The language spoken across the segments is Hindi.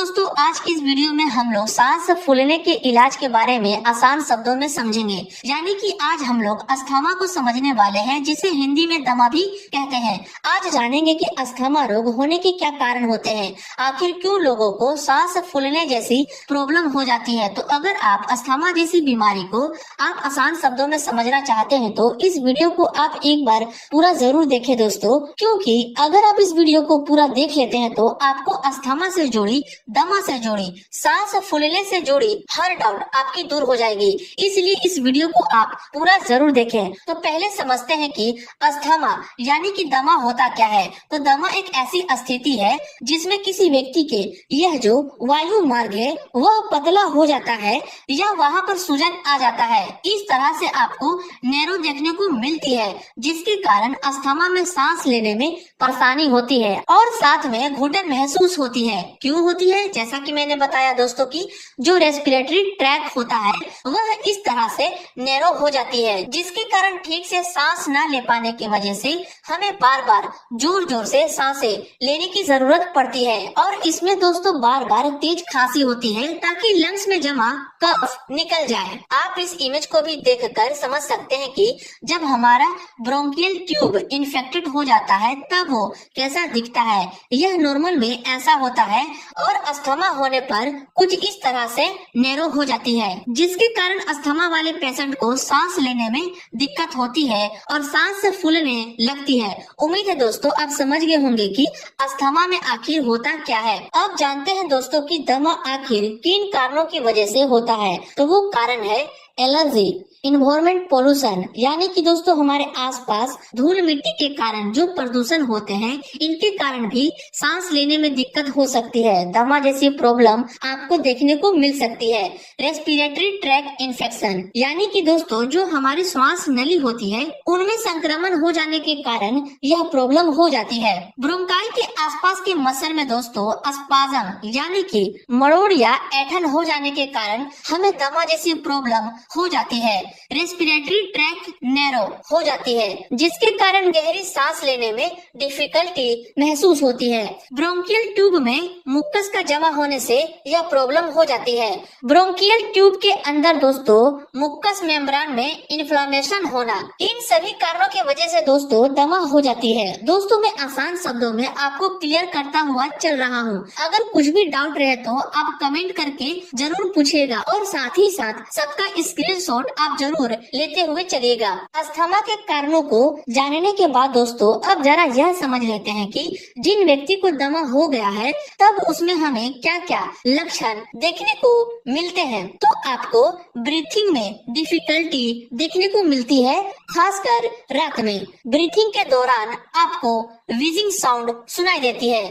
दोस्तों आज की इस वीडियो में हम लोग सांस फूलने के इलाज के बारे में आसान शब्दों में समझेंगे। यानी कि आज हम लोग अस्थमा को समझने वाले हैं, जिसे हिंदी में दमा भी कहते हैं। आज जानेंगे कि अस्थमा रोग होने के क्या कारण होते हैं, आखिर क्यों लोगों को सांस फूलने जैसी प्रॉब्लम हो जाती है। तो अगर आप अस्थमा जैसी बीमारी को आप आसान शब्दों में समझना चाहते हैं तो इस वीडियो को आप एक बार पूरा जरूर देखें दोस्तों, क्योंकि अगर आप इस वीडियो को पूरा देख लेते हैं तो आपको अस्थमा से जुड़ी, दमा से जुड़ी, सांस फूलने से जुड़ी हर डाउट आपकी दूर हो जाएगी। इसलिए इस वीडियो को आप पूरा जरूर देखें। तो पहले समझते हैं कि अस्थमा यानी कि दमा होता क्या है। तो दमा एक ऐसी स्थिति है जिसमें किसी व्यक्ति के यह जो वायु मार्ग है वह पतला हो जाता है या वहाँ पर सूजन आ जाता है। इस तरह से आपको नैरो देखने को मिलती है, जिसके कारण अस्थमा में सांस लेने में परेशानी होती है और साथ में घुटन महसूस होती है। क्यों होती है? जैसा कि मैंने बताया दोस्तों कि जो रेस्पिरेटरी ट्रैक होता है वह इस तरह से नैरो हो जाती है, जिसके कारण ठीक से सांस न ले पाने की वजह से हमें बार बार जोर जोर से सांसें लेने की जरूरत पड़ती है। और इसमें दोस्तों बार बार तेज खांसी होती है ताकि लंग्स में जमा कफ निकल जाए। आप इस इमेज को भी देखकर समझ सकते हैं कि जब हमारा ब्रोंकियल ट्यूब इन्फेक्टेड हो जाता है तब वो कैसा दिखता है। यह नॉर्मल में ऐसा होता है और अस्थमा होने पर कुछ इस तरह से नैरो हो जाती है, जिसके कारण अस्थमा वाले पेशेंट को सांस लेने में दिक्कत होती है और सांस फूलने लगती है। उम्मीद है दोस्तों आप समझ गए होंगे कि अस्थमा में आखिर होता क्या है। अब जानते हैं दोस्तों कि दमा आखिर किन कारणों की वजह से होता है। तो वो कारण है एलर्जी, इन्वायरमेंट पोल्यूशन, यानी कि दोस्तों हमारे आसपास धूल मिट्टी के कारण जो प्रदूषण होते हैं इनके कारण भी सांस लेने में दिक्कत हो सकती है। दमा जैसी प्रॉब्लम आपको देखने को मिल सकती है। रेस्पिरेटरी ट्रैक इन्फेक्शन, यानी कि दोस्तों जो हमारी श्वास नली होती है उनमें संक्रमण हो जाने के कारण यह प्रॉब्लम हो जाती है। ब्रोंकाई के आसपास के मसल में दोस्तों स्पाज्म यानी कि मरोड़ या ऐंठन हो जाने के कारण हमें दमा जैसी प्रॉब्लम हो जाती है। रेस्पिरेटरी ट्रैक नैरो हो जाती है, जिसके कारण गहरी सांस लेने में डिफिकल्टी महसूस होती है। ब्रोंकियल ट्यूब में मुक्कस का जमा होने से यह प्रॉब्लम हो जाती है। ब्रोंकियल ट्यूब के अंदर दोस्तों मुक्कस मेम्ब्रेन में इन्फ्लेमेशन होना, इन सभी कारणों की वजह से दोस्तों दमा हो जाती है। दोस्तों मैं आसान शब्दों में आपको क्लियर करता हुआ चल रहा हूँ। अगर कुछ भी डाउट रहे तो आप कमेंट करके जरूर पूछिएगा और साथ ही साथ सबका स्क्रीनशॉट आप जरूर लेते हुए चलिएगा। अस्थमा के कारणों को जानने के बाद दोस्तों अब जरा यह समझ लेते हैं कि जिन व्यक्ति को दमा हो गया है तब उसमें हमें क्या क्या लक्षण देखने को मिलते हैं। तो आपको ब्रीथिंग में डिफिकल्टी देखने को मिलती है, खासकर रात में। ब्रीथिंग के दौरान आपको व्हीजिंग साउंड सुनाई देती है।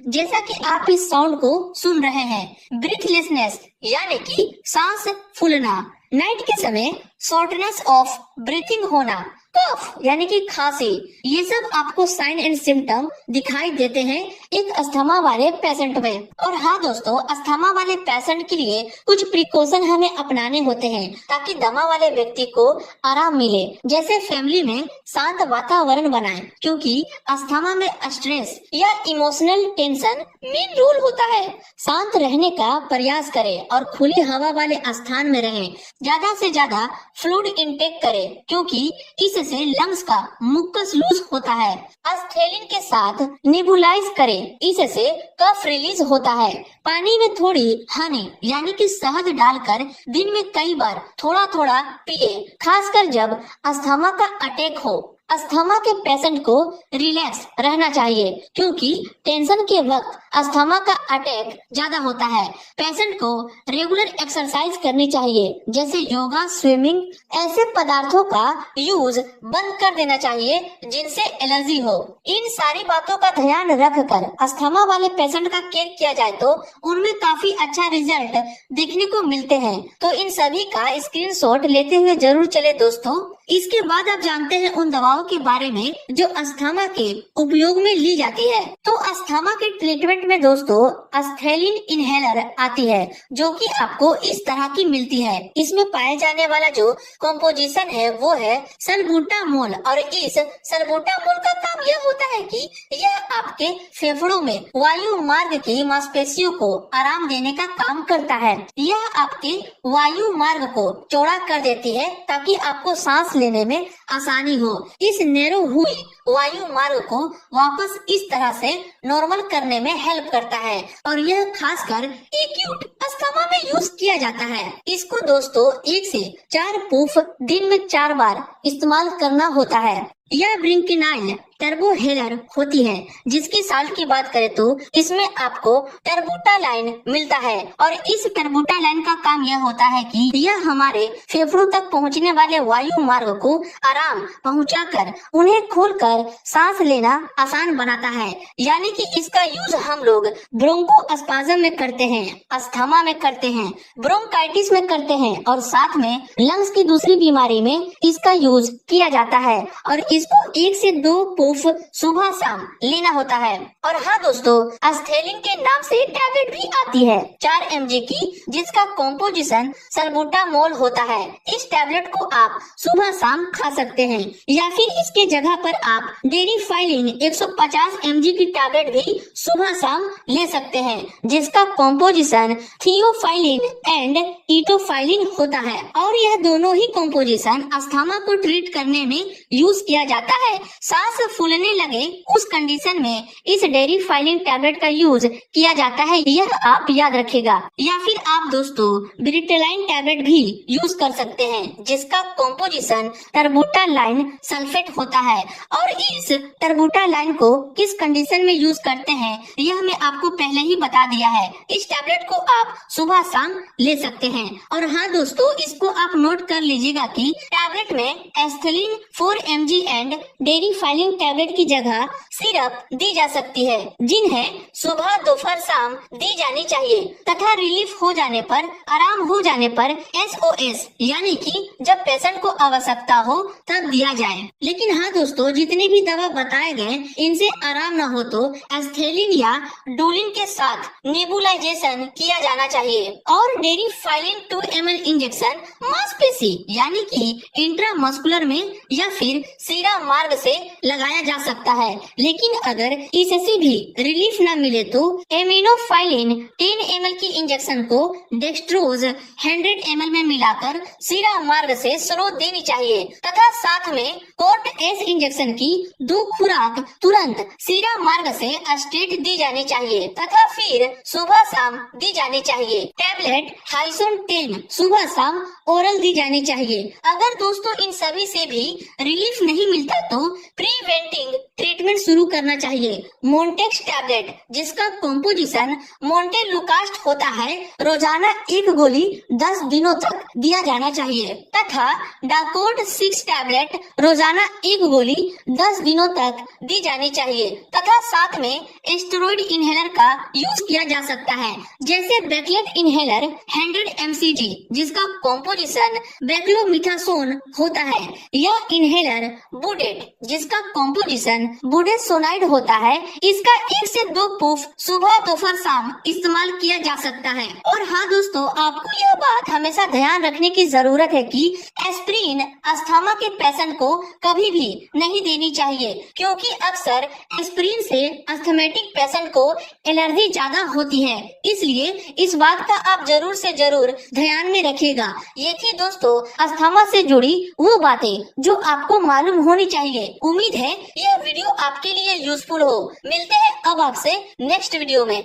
जैसा कि आप इस साउंड को सुन रहे हैं। ब्रीथलेसनेस यानी कि सांस फूलना। नाइट के समय शॉर्टनेस ऑफ ब्रीथिंग होना। कफ यानी कि खांसी, ये सब आपको साइन एंड सिम्टम दिखाई देते हैं एक अस्थमा वाले पेशेंट में। और हाँ दोस्तों, अस्थमा वाले पेशेंट के लिए कुछ प्रिकॉशन हमें अपनाने होते हैं ताकि दमा वाले व्यक्ति को आराम मिले। जैसे फैमिली में शांत वातावरण बनाएं, क्योंकि अस्थमा में स्ट्रेस या इमोशनल टेंशन मेन रोल होता है। शांत रहने का प्रयास करें और खुली हवा वाले स्थान में रहें। ज्यादा से ज्यादा फ्लूइड इंटेक करें, क्योंकि इससे लंग्स का मुक्कस लूज होता है। एस्थेलिन के साथ नेबुलाइज करें, इससे कफ रिलीज होता है। पानी में थोड़ी हनी यानी कि शहद डालकर दिन में कई बार थोड़ा थोड़ा पिए, खासकर जब अस्थमा का अटैक हो। अस्थमा के पेशेंट को रिलैक्स रहना चाहिए, क्योंकि टेंशन के वक्त अस्थमा का अटैक ज्यादा होता है। पेशेंट को रेगुलर एक्सरसाइज करनी चाहिए, जैसे योगा, स्विमिंग। ऐसे पदार्थों का यूज बंद कर देना चाहिए जिनसे एलर्जी हो। इन सारी बातों का ध्यान रखकर अस्थमा वाले पेशेंट का केयर किया जाए तो उनमें काफी अच्छा रिजल्ट देखने को मिलते हैं। तो इन सभी का स्क्रीनशॉट लेते हुए जरूर चले दोस्तों। इसके बाद आप जानते हैं उन दवाओं के बारे में जो अस्थमा के उपयोग में ली जाती है। तो अस्थमा के ट्रीटमेंट में दोस्तों एस्थेलिन इनहेलर आती है, जो कि आपको इस तरह की मिलती है। इसमें पाए जाने वाला जो कॉम्पोजिशन है वो है सल्बूटामोल, और इस सल्बूटामोल का काम यह होता है कि यह आपके फेफड़ों में वायु मार्ग की मांसपेशियों को आराम देने का काम करता है। यह आपके वायु मार्ग को चौड़ा कर देती है ताकि आपको सांस लेने में आसानी हो। इस नैरो हुई वायु मार्ग को वापस इस तरह से नॉर्मल करने में हेल्प करता है, और यह खासकर एक्यूट अस्थमा में यूज किया जाता है। इसको दोस्तों 1 से 4 पुफ दिन में 4 बार इस्तेमाल करना होता है। यह ब्रिंकिनाइल टर्बोहेलर होती है, जिसकी साल की बात करें तो इसमें आपको टर्बोटालाइन मिलता है, और इस टर्बोटालाइन का काम यह होता है कि यह हमारे फेफड़ों तक पहुंचने वाले वायु मार्ग को आराम पहुंचाकर उन्हें खोलकर सांस लेना आसान बनाता है। यानी कि इसका यूज हम लोग ब्रोंकोस्पाज्म में करते हैं, अस्थमा में करते हैं, ब्रोंकाइटिस में करते हैं, और साथ में लंग्स की दूसरी बीमारी में इसका यूज किया जाता है। और इसको 1 से 2 पुफ सुबह शाम लेना होता है। और हाँ दोस्तों, एस्थेलिन के नाम से टैबलेट भी आती है 4 mg की, जिसका कॉम्पोजिशन सल्बूटामोल होता है। इस टैबलेट को आप सुबह शाम खा सकते हैं, या फिर इसके जगह पर आप डेरिफाइलिन 150 mg की टैबलेट भी सुबह शाम ले सकते हैं, जिसका कॉम्पोजिशन थियोफाइलिन एंड इटोफाइलिन होता है। और यह दोनों ही कॉम्पोजिशन अस्थमा को ट्रीट करने में यूज किया जाता है। सांस फूलने लगे उस कंडीशन में इस डेरिफाइलिन टैबलेट का यूज किया जाता है, यह आप याद रखेगा। या फिर आप दोस्तों ब्रिटेलाइन टैबलेट भी यूज कर सकते हैं, जिसका कॉम्पोजिशन टर्बोटालाइन सल्फेट होता है। और इस टर्बोटालाइन को किस कंडीशन में यूज करते हैं यह मैं आपको पहले ही बता दिया है। इस टैबलेट को आप सुबह शाम ले सकते हैं। और हाँ दोस्तों, इसको आप नोट कर लीजिएगा कि टैबलेट में Asthalin 4 mg and Deriphyllin tablet की जगह सिरप दी जा सकती है, जिन्हें सुबह दोपहर शाम दी जानी चाहिए, तथा रिलीफ हो जाने पर, आराम हो जाने पर SOS यानी कि जब पेशेंट को आवश्यकता हो तब दिया जाए। लेकिन हाँ दोस्तों, जितने भी दवा बताए गए इनसे आराम न हो तो एस्थेलिन या डोलिन के साथ नेबुलाइजेशन किया जाना चाहिए। और डेरिफाइलिन 2 ml इंजेक्शन मांसपेशी यानी कि इंट्रामस्कुलर में या फिर सीरा मार्ग से लगाया जा सकता है। लेकिन अगर इससे भी रिलीफ न मिले तो एमिनोफाइलिन 10 ml की इंजेक्शन को डेक्स्ट्रोज 100 ml में मिलाकर सीरा मार्ग से स्रोत देनी चाहिए, तथा साथ में कोर्ट एस इंजेक्शन की 2 खुराक तुरंत सीरा मार्ग से स्ट्रेट दी जानी चाहिए, तथा फिर सुबह शाम दी जानी चाहिए। टैबलेट हाइसोन 10 सुबह शाम ओरल दी जानी चाहिए। अगर दोस्तों इन सभी से भी रिलीफ नहीं मिलता तो प्रिवेंटिंग ट्रीटमेंट शुरू करना चाहिए। मोन्टेक्स टैबलेट, जिसका कॉम्पोजिशन मोन्टेलुकास्ट होता है, रोजाना 1 गोली 10 दिनों तक दिया जाना चाहिए, तथा डाकोट 6 टैबलेट रोजाना 1 गोली 10 दिनों तक दी जानी चाहिए, तथा साथ में स्टेरॉइड इनहेलर का यूज किया जा सकता है, जैसे बेक्लेट इनहेलर 100 mcg, जिसका कॉम्पोजिशन बेक्लोमिथासोन होता है। यह इनहेलर बुडेट, जिसका कॉम्पोजिशन बुडेसोनाइड होता है, इसका 1 से 2 पुफ सुबह दोपहर शाम इस्तेमाल किया जा सकता है। और हाँ दोस्तों, आपको यह बात हमेशा ध्यान रखने की जरूरत है कि एस्प्रिन अस्थमा के पेशेंट को कभी भी नहीं देनी चाहिए, क्योंकि अक्सर एस्प्रिन से अस्थमेटिक पेशेंट को एलर्जी ज्यादा होती है। इसलिए इस बात का आप जरूर से जरूर ध्यान में रखिएगा। ये थी दोस्तों अस्थमा से जुड़ी वो बातें जो आपको मालूम होनी चाहिए। उम्मीद है यह वीडियो आपके लिए यूजफुल हो। मिलते हैं अब आपसे नेक्स्ट वीडियो में।